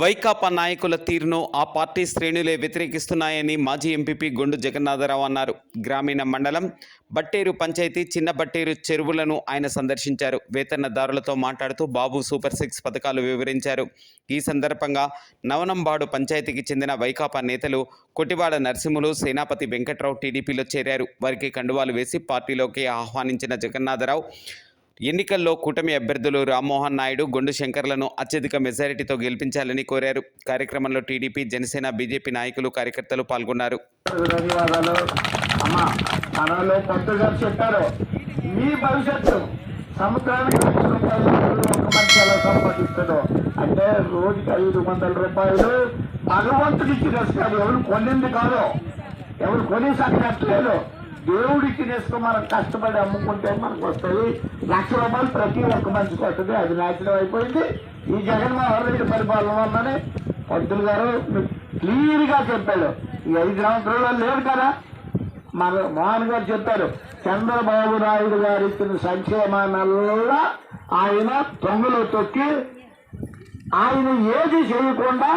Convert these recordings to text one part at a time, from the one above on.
వైకాపా నాయకుల తీరును ఆ పార్టీ శ్రేణులే వ్యతిరేకిస్తున్నాయని మాజీ ఎంపీపీ గొండు జగన్నాథరావు అన్నారు. గ్రామీణ మండలం బట్టేరు పంచాయతీ చిన్న బట్టేరు చెరువులను ఆయన సందర్శించారు. వేతనదారులతో మాట్లాడుతూ బాబు సూపర్ 6 పథకాలు వివరించారు. ఈ సందర్భంగా నవనంబాడు పంచాయతీకి చెందిన వైకాపా నేతలు కొటివాడ నరసింహులు, సేనాపతి వెంకట్రావు టీడీపీలో చేరారు. వారికి కండువాలు వేసి పార్టీలోకి ఆహ్వానించిన జగన్నాథరావు ఎన్నికల్లో కూటమి అభ్యర్థులు రామ్మోహన్ నాయుడు, గొండు శంకర్లను అత్యధిక మెజారిటీతో గెలిపించాలని కోరారు. కార్యక్రమంలో టీడీపీ, జనసేన, బీజేపీ నాయకులు, కార్యకర్తలు పాల్గొన్నారు. అంటే రోజుకి 500 రూపాయలు భగవంతుడికి ఇస్తారు. ఎవరు కొనింది కాదు, ఎవరు కొని సంగట్లేదు. దేవుడికి నేసుకో మనం కష్టపడి అమ్ముకుంటే మనకు వస్తుంది. 1,00,000 రూపాయలు ప్రతి ఒక్క మనిషికి వస్తుంది. అది నాశనం అయిపోయింది ఈ జగన్మోహన్ రెడ్డి పరిపాలన వల్లనే. పంతులు గారు క్లియర్గా చెప్పాడు. ఈ 5 సంవత్సరాల్లో లేదు కదా. మన మోహన్ గారు చెప్పారు, చంద్రబాబు నాయుడు గారు ఇచ్చిన సంక్షేమాల ఆయన తొంగలో తొక్కి ఆయన ఏది చేయకుండా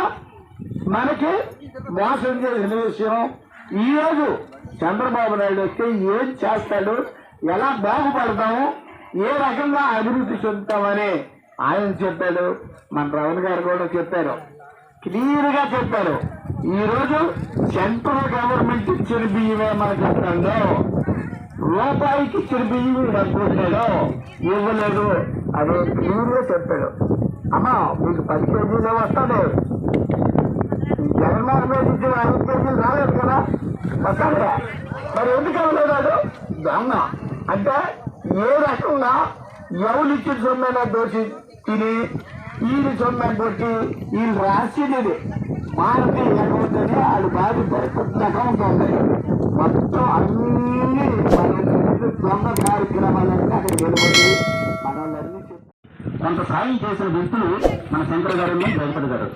మనకి మోసం చేసిన విషయం. ఈరోజు చంద్రబాబు నాయుడు వస్తే ఏం చేస్తాడు, ఎలా బాగుపడతాము, ఏ రకంగా అభివృద్ధి చెందుతామని ఆయన చెప్పాడు. మన రమణ గారు కూడా చెప్పారు, క్లియర్గా చెప్పారు. ఈరోజు సెంట్రల్ గవర్నమెంట్ ఇచ్చిన బియ్యమే మనకి ఇస్తాడు, రూపాయికి ఇచ్చిన బియ్యం అనుకుంటాడు, ఇవ్వలేదు. అదే క్లియర్గా చెప్పాడు. అమ్మా మీకు 10 కేజీలే వస్తాడు, జగన్మోహన్ రెడ్డి ఇచ్చిన 5 కేజీలు రాలేదు కదా, వస్తాడు. మరి ఎందుకు అవ్వలేదు? దొంగ అంటే ఏ రకంగా ఎవరు ఇచ్చిన సొమ్మైనా దోషి తిని వీళ్ళు సొమ్మని కొట్టి వీళ్ళు రాసింది భారతీయ అకౌంట్ అని వాళ్ళు బాధ పెద్ద అకౌంట్ ఉంది. మొత్తం అన్ని దొంగ కార్యక్రమాలన్నీ అక్కడ గెలుపడి మనల్ని కొంత సాయం చేసిన వ్యక్తులు మన శంకర్ గారు, వెంకట గారు.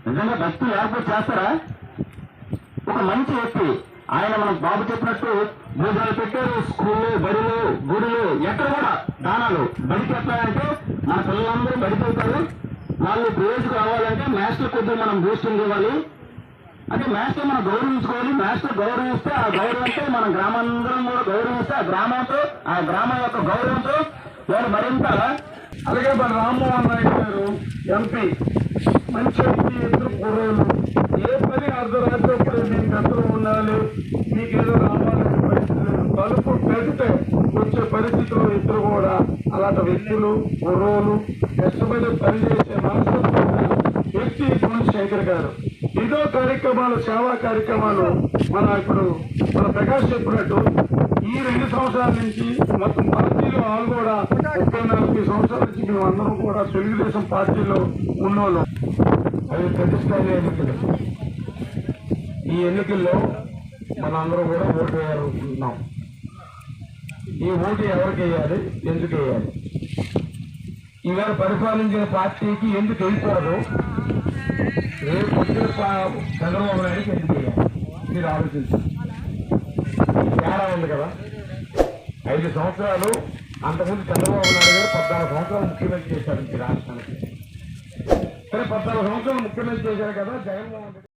నిజంగా భక్తులు ఏర్పాటు చేస్తారా? ఒక మంచి వ్యక్తి ఆయన మనకు బాబు చెప్పినట్టు భోజనాలు పెట్టారు, స్కూళ్ళు, బడులు, గుడులు, ఎక్కడ కూడా దానాలు. బడికి ఎట్లాలంటే మన పిల్లలందరూ బడికి వెళ్తారు. వాళ్ళు రోజుకు రావాలంటే మాస్టర్ కొద్దిగా మనం బూస్టింగ్ ఇవ్వాలి. అంటే మాస్టర్ మనం గౌరవించుకోవాలి. మాస్టర్ గౌరవిస్తే ఆ గౌరవంతో మన గ్రామాందరం కూడా గౌరవిస్తే ఆ గ్రామంతో, ఆ గ్రామం యొక్క గౌరవంతో వాళ్ళు మరింత. అలాగే మన రామ్మోహన్ నాయుడు గారు ఎంపీ, మంచి వ్యక్తి, ఇద్దరు పూర్వలు. ఏ పని అర్ధరాత్రి మీకు అందరూ ఉండాలి, మీకేదో రావాలని పరిస్థితి లేదు. తలుపు పెడితే వచ్చే పరిస్థితులు ఇద్దరు కూడా అలాంటి వ్యక్తులు, పూర్వలు, కష్టపడి పనిచేసే మనస్తత్వం వ్యక్తి గొండు శంకర్ గారు. ఇదో కార్యక్రమాలు, సేవా కార్యక్రమాలు ఇప్పుడు మన ప్రకాష్ చెప్పినట్టు ఈ 2 సంవత్సరాల నుంచి మొత్తం పార్టీలో వాళ్ళు కూడా 34 సంవత్సరాల నుంచి మేము అందరం కూడా తెలుగుదేశం పార్టీలో ఉన్నోళ్ళం. అవి ప్రతిష్టాన్ని ఎన్నికలు. ఈ ఎన్నికల్లో మనందరం కూడా ఓటు వేయాలనుకుంటున్నాం. ఈ ఓటు ఎవరికి వేయాలి, ఎందుకు వేయాలి, ఈవేళ పరిపాలించిన పార్టీకి ఎందుకు వేయకూడదు, రేపు వచ్చిన చంద్రబాబు నాయుడుకి ఎందుకు వేయాలి, మీరు ఆలోచించాలి. తేడా ఉంది కదా. 5 సంవత్సరాలు అంతకుముందు చంద్రబాబు నాయుడు గారు 14 సంవత్సరాలు ముఖ్యమంత్రి చేశారు ఈ రాష్ట్రానికి. సరే 14 సంవత్సరాలు ముఖ్యమంత్రి చేశారు కదా జగన్మోహన్ రెడ్డి.